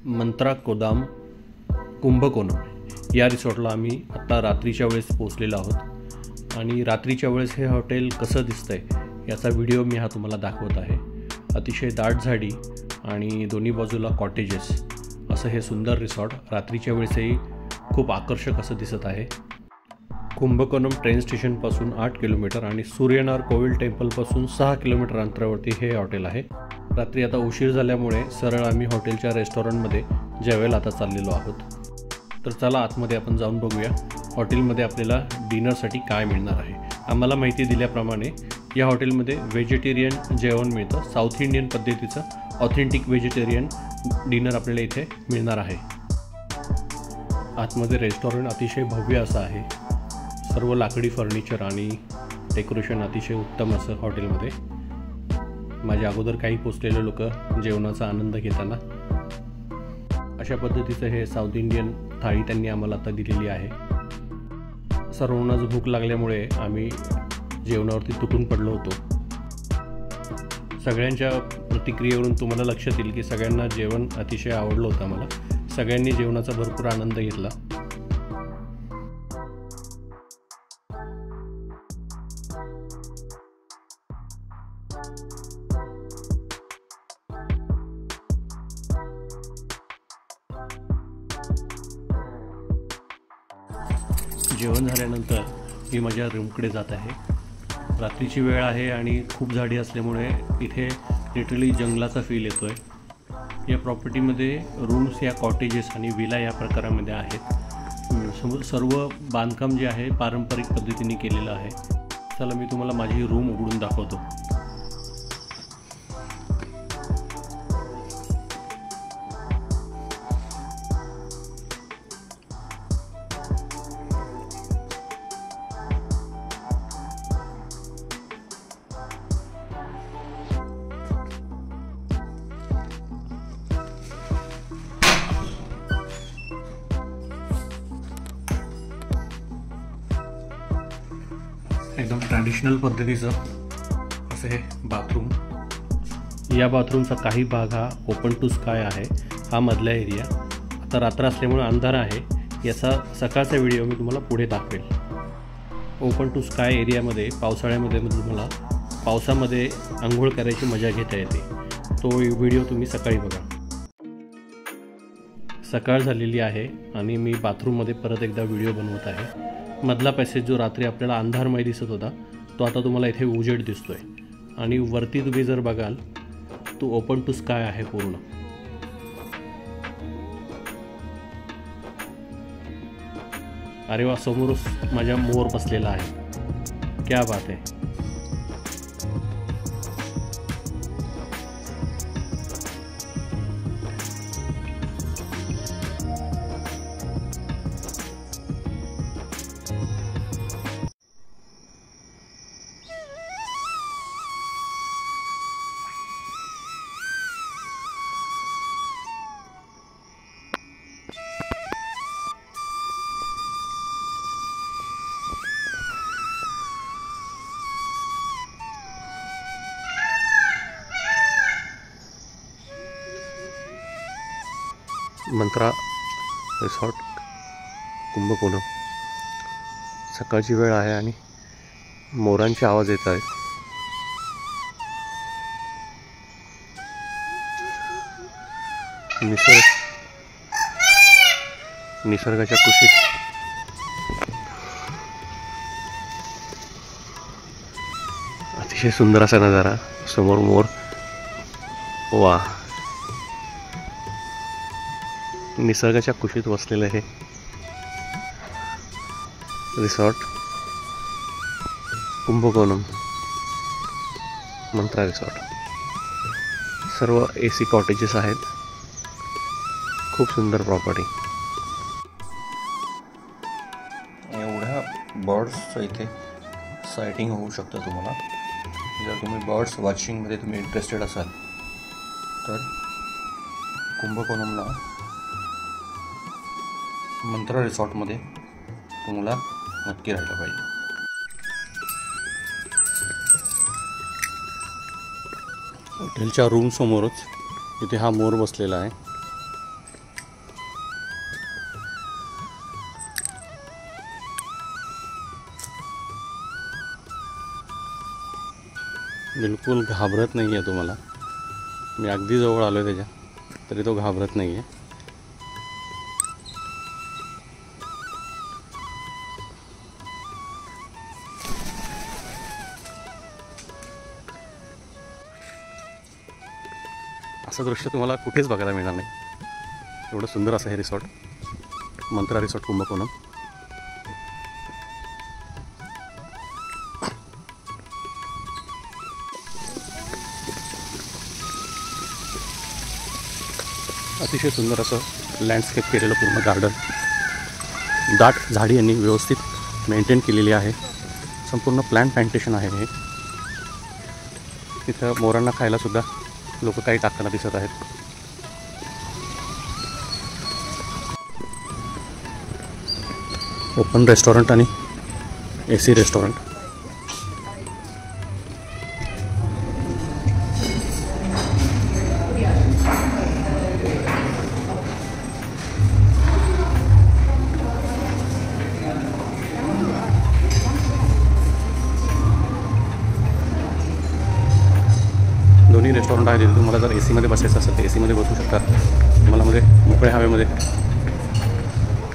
मंत्रा कोदाम कुंभकोणम या रिसॉर्टला आम्ही आत्ता रात्रीच्या वेळेस पोहोचलेलो आहोत आणि रात्रीच्या वेळेस हे हॉटेल कसं दिसतंय याचा व्हिडिओ मी तुम्हाला दाखवत आहे। अतिशय दाट झाडी आणि दोन्ही बाजूला कॉटेजेस असं हे सुंदर रिसॉर्ट रात्रीच्या वेळेसही खूप आकर्षक असं दिसत आहे। कुंभकोणम ट्रेन स्टेशनपासून 8 किलोमीटर आणि सूर्यनार कोविल टेम्पलपासून 6 किलोमीटर अंतरावरती हे हॉटेल आहे। रात्री आता उशीर झाल्यामुळे सरळ आम्ही हॉटेलच्या रेस्टॉरंटमध्ये जेवायला आता चाललेलो आहोत। तर चला आतमध्ये आपण जाऊन बघूया हॉटेलमध्ये आपल्याला डिनरसाठी काय मिळणार आहे। आम्हाला माहिती दिल्याप्रमाणे या हॉटेलमध्ये व्हेजिटेरियन जेवण मिळतं। साऊथ इंडियन पद्धतीचं ऑथेंटिक व्हेजिटेरियन डिनर आपल्याला इथे मिळणार आहे। आतमध्ये रेस्टॉरंट अतिशय भव्य असं आहे। सर्व लाकडी फर्निचर आणि डेकोरेशन अतिशय उत्तम असं हॉटेलमध्ये। माझ्या अगोदर काही पोचलेले लोक जेवणाचा आनंद घेताना अशा पद्धतीचं हे साऊथ इंडियन थाळी त्यांनी आम्हाला आता दिलेली आहे। सर्वांनाच भूक लागल्यामुळे आम्ही जेवणावरती तुटून पडलो होतो। सगळ्यांच्या प्रतिक्रियेवरून तुम्हाला लक्षात येईल की सगळ्यांना जेवण अतिशय आवडलं होतं। मला सगळ्यांनी जेवणाचा भरपूर आनंद घेतला। जेवण झाल्यानंतर मी माझ्या रूमकडे जात आहे। रात्रीची वेळ आहे आणि खूप झाडी असल्यामुळे इथे लिटरली जंगलाचा फील येतोय। या प्रॉपर्टीमध्ये रूम्स या कॉटेजेस आणि विला या प्रकारामध्ये आहेत। सर्व बांधकाम जे आहे पारंपरिक पद्धतीने केलेलं आहे। चला मी तुम्हाला माझी रूम उघडून दाखवतो। एकदम ट्रॅडिशनल पद्धतीचं असं हे बाथरूम। या बाथरूमचा काही भाग हा ओपन टू स्काय आहे। हा मधला एरिया। आता रात्र असल्यामुळे अंधार आहे। याचा सकाळचा व्हिडिओ मी तुम्हाला पुढे दाखवेल। ओपन टू स्काय एरियामध्ये पावसाळ्यामध्ये तुम्हाला पावसामध्ये आंघोळ करायची मजा घेता येते। तो व्हिडिओ तुम्ही सकाळी बघा। सकाळ झालेली आहे आणि मी बाथरूममध्ये परत एकदा व्हिडिओ बनवत आहे। मधला पॅसेज जो रात्री आपल्याला अंधारमय दिसत होता तो आता तुम्हाला इथे उजेड दिसतोय आणि वरती तुम्ही जर बघाल तो ओपन टू स्काय आहे पूर्ण। अरे वा, समोरच माझ्या मोर बसलेला आहे। क्या बात आहे। मंत्रा रिसॉर्ट कुंभकोणम। सकाळची वेळ आहे आणि मोरांचे आवाज येत आहेत। निसर्गाच्या कुशीत अतिशय सुंदर असा नजारा। समोर मोर। वा, निसर्गाच्या कुशीत वसलेलं हे रिसॉर्ट कुंभकोणम मंत्रा रिसॉर्ट। सर्व AC कॉटेजेस आहेत। खूप सुंदर प्रॉपर्टी। एवढ्या बर्ड्सचं इथे सायटिंग होऊ शकतं तुम्हाला। जर तुम्ही बर्ड्स वॉचिंगमध्ये तुम्ही इंटरेस्टेड असाल तर कुंभकोणमला मंत्रा रिसॉर्टमध्ये तुम्हाला नक्की राहायला पाहिजे। हॉटेलच्या रूम समोरच इथे हा मोर बसलेला आहे। बिलकुल घाबरत नाही आहे तुम्हाला. मी अगदी जवळ आलो आहे त्याच्या, तरी तो घाबरत नाही आहे. असं दृश्य तुम्हाला कुठेच बघायला मिळणार नाही. एवढं सुंदर असं हे रिसॉर्ट, मंत्रा रिसॉर्ट कुंभकोणम. अतिशय सुंदर असं लँडस्केप केलेलं पूर्ण गार्डन, दाट झाडी यांनी व्यवस्थित मेंटेन केलेली आहे. संपूर्ण प्लॅन प्लांटेशन आहे हे. तिथं मोरांना खायला सुद्धा लोक काही टाकताना दिसत आहेत. ओपन रेस्टॉरंट आणि AC रेस्टॉरंट. दोन्ही रेस्टॉरंट आहे. तिथे तुम्हाला जर AC मध्ये बसायचं असेल तर AC मध्ये बसू शकता. तुम्हाला मध्ये मोकळ्या हवेमध्ये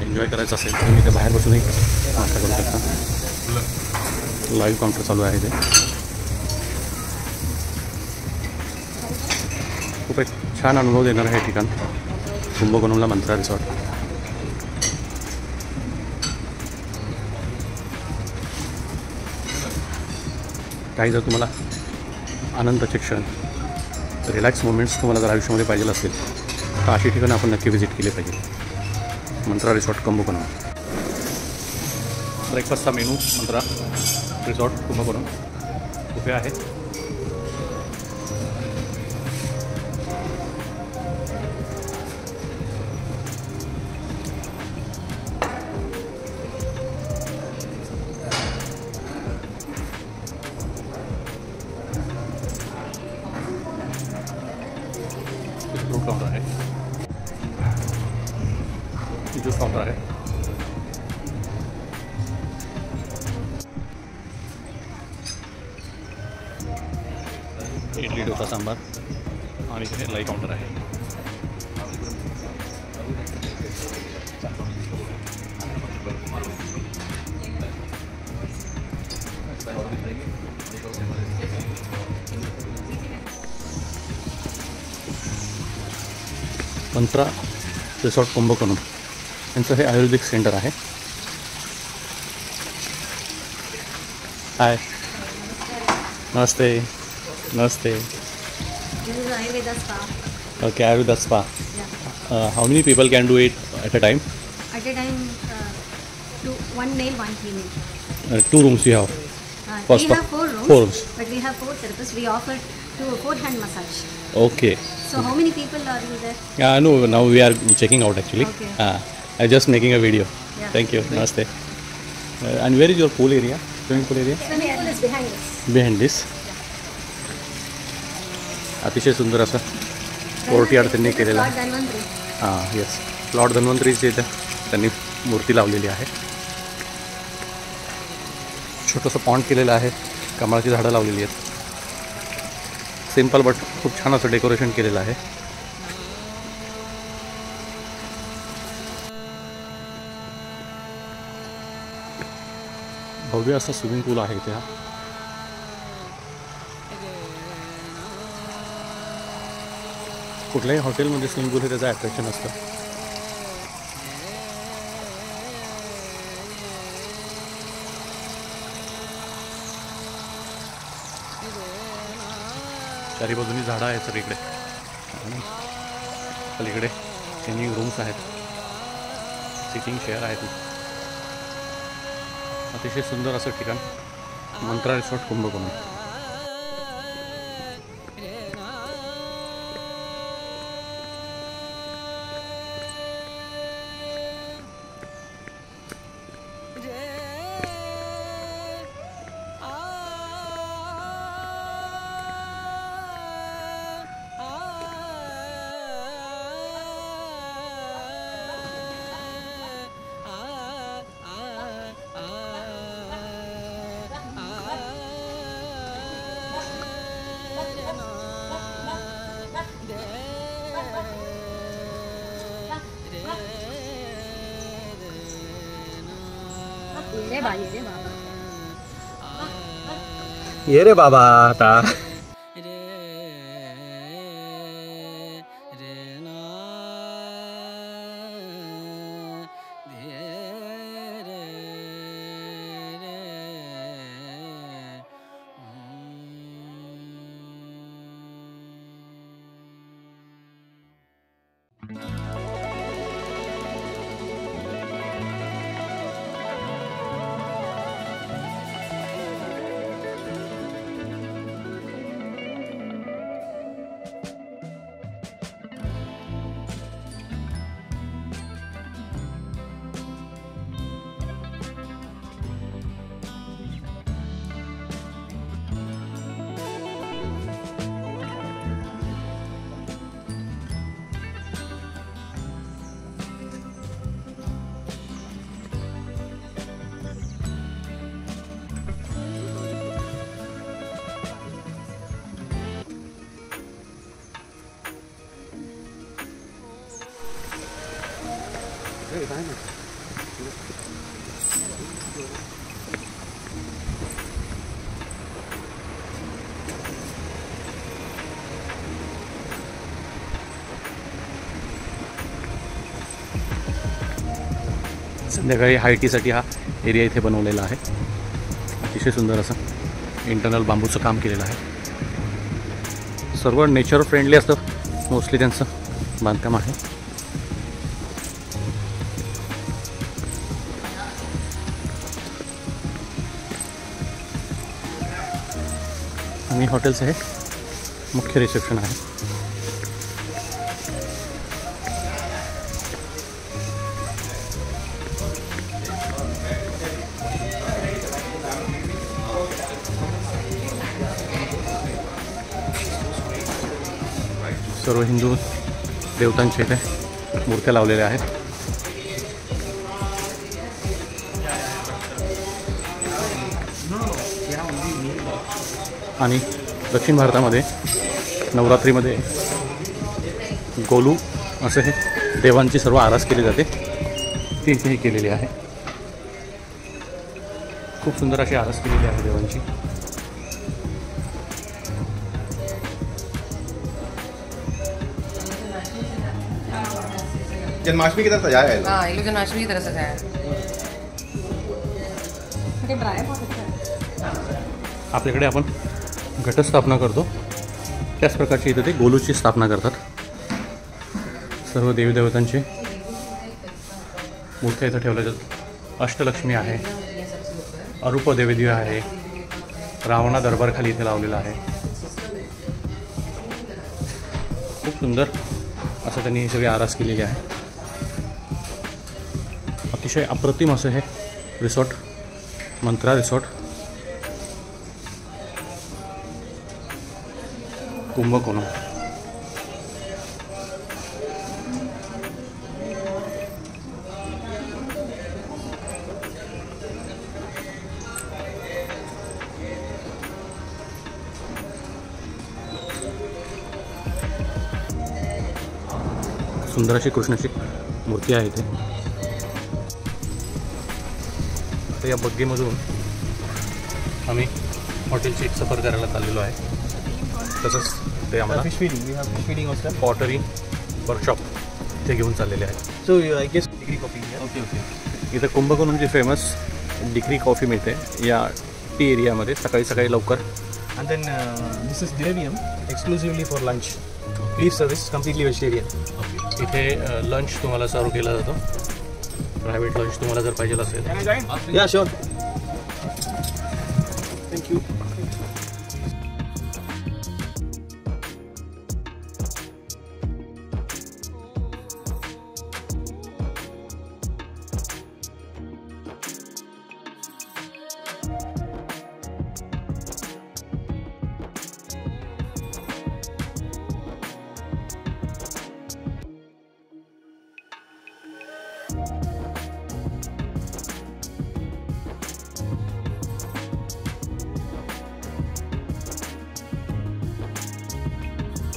एन्जॉय करायचं असेल तर तुम्ही इथे बाहेर बसूनही नाश्ता करू शकता. लाईव्ह काउंटर चालू आहे ते. खूप एक छान अनुभव देणार आहे हे ठिकाण, कुंभकोणमला मंत्रा रिसॉर्ट. काही जर तुम्हाला आनंदाचे क्षण, रिलॅक्स मोमेंट्स तुम्हाला जर आयुष्यामध्ये पाहिजे असतील तर अशी ठिकाणं आपण नक्की व्हिजिट केली पाहिजे. मंत्रा रिसॉर्ट कुंभकोणम. ब्रेकफास्टचा मेनू मंत्रा रिसॉर्ट कुंभकोणम कुठे आहे. फ्रूट काउंटर आहे, ज्यूस काउंटर आहे. इडली डोसा सांबार आणि इथे लाईव्ह काउंटर आहे. मंत्रा रिसॉर्ट कुंभकोणम यांचं हे आयुर्वेदिक सेंटर आहे. हाय, नमस्ते. नमस्ते. This is Ayurveda spa. Okay, Ayurveda spa. Yeah. How many people can do it at a time? At a time, one male, one female. 2 rooms you have. We have 4 rooms. 4 rooms. But we have 4 therapists. We offer 4 hand massage. Okay. So how many people are you there? Yeah, no, now we are checking out actually. Okay. I'm just making a video. Yeah. Thank you. Namaste. And where is your pool area? Swimming pool area? Swimming pool is behind us. Behind this. अतिशय सुंदर असं courtyard त्यांनी केलेलं आहे. Lord Dhanvantari. हां, yes. Lord धन्वंतरीची इथं त्यांनी मूर्ती लावलेली आहे. छोटंसं पॉन्ड केलेलं आहे, कमळाची झाडं लावलेली आहेत. सिम्पल बट खूप छान असं डेकोरेशन केलेलं आहे. भव्य असं स्विमिंग पूल आहे इथे. कुठल्याही हॉटेलमध्ये स्विमिंग पूल हे त्याचं अट्रॅक्शन असतं. चारी बाजूनी झाडं आहेत सगळीकडे आणि पलीकडे चेंजिंग रूम्स आहेत, सिटिंग चेअर आहेत. अतिशय सुंदर असं ठिकाण मंत्रा रिसॉर्ट कुंभकोणम. ये रे बाबा आता संध्याकाळी हाय टीसाठी हा एरिया इथे बनवलेला आहे. अतिशय सुंदर असं इंटरनल बांबूचं काम केलेलं आहे. सर्व नेचर फ्रेंडली असतं मोस्टली त्यांचं बांधकाम आहे. आणि हॉटेलचं हे मुख्य रिसेप्शन आहे. सर्व हिंदू देवतांचे इथे मूर्त्या लावलेल्या आहेत. आणि दक्षिण भारतामध्ये नवरात्रीमध्ये गोलू असं हे देवांची सर्व आरास केली जाते ती इथेही केलेली आहे. खूप सुंदर अशी आरास केलेली आहे देवांची. जन्माष्टमी की तरफ सजाया है। हाँ, ये लोग जन्माष्टमी की तरह सजाया है। आपल्याकडे आपण घटस्थापना करतो त्याच प्रकारची इथे ते गोलूची स्थापना करतात. सर्व देवी देवतांचे मूर्त्या इथं ठेवल्या जातात. अष्टलक्ष्मी आहे, अरूप देवी आहे, रावणा दरबार खाली इथे लावलेला आहे. खूप सुंदर असं त्यांनी ही सगळी आरास केलेली आहे. अतिशय अप्रतिम असं हे रिसॉर्ट, मंत्रा रिसॉर्ट कुंभकोणम. सुंदर अशी कृष्णाची मूर्ती आहे इथे. तर या बग्गीमधून आम्ही हॉटेलची एक सफर करायला चाललेलो आहे. तसंच ते आम्हाला fish feeding also pottery workshop इथे घेऊन चाललेले आहेत. So I guess degree coffee. Okay. इथं कुंभकोणमची फेमस डिग्री कॉफी मिळते या टी एरियामध्ये सकाळी सकाळी लवकर. And then this is Direvium exclusively for lunch. Leaf service completely vegetarian. इथे लंच तुम्हाला सर्व केला जातो. प्रायव्हेट लंच तुम्हाला जर पाहिजे असेल. Can I join? Yeah, sure. Thank you.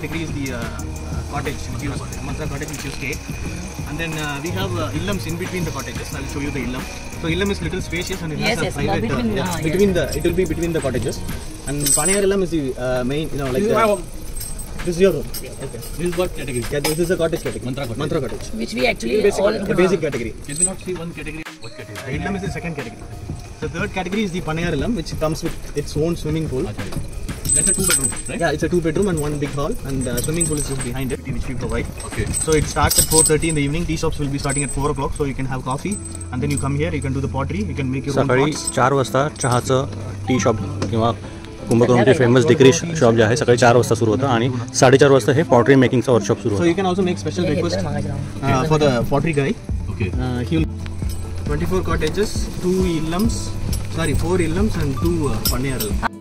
Degree is the cottage, which you Mantra cottage, which you stay. And then we have illams in between the cottages. I'll show you the illam. So illam is little spacious and it has a private it will be between the cottages. And Panayar illam is the main, like this is your room. Okay. This is what category? This is a cottage category. Mantra cottage. Which we actually the basic category. Can we not see one category? What category? The illam is the second category. The third category is the Panayar illam, which comes with its own swimming pool. That's a 2-bedroom, right? Yeah, it's a 2-bedroom and one big hall, and swimming pool is just behind it, which we provide. Okay. So it starts at 4:30 in the evening. Tea shops will be starting at 4 o'clock, so you can have coffee, and then you come here, you can do the pottery, you can make your own सकाळी pots. 4 वाजता चहाचं tea shop किंवा कुंभकोणमचे famous degree shop जे आहे सकाळी 4 वाजता सुरू होतं आणि 4:30 वाजता हे पॉटरी मेकिंगचं वर्कशॉप सुरू So होतं. you can also make special breakfast for the pottery guy. Okay. He will 24 cottages, 4 illams and 2 Panayar illams.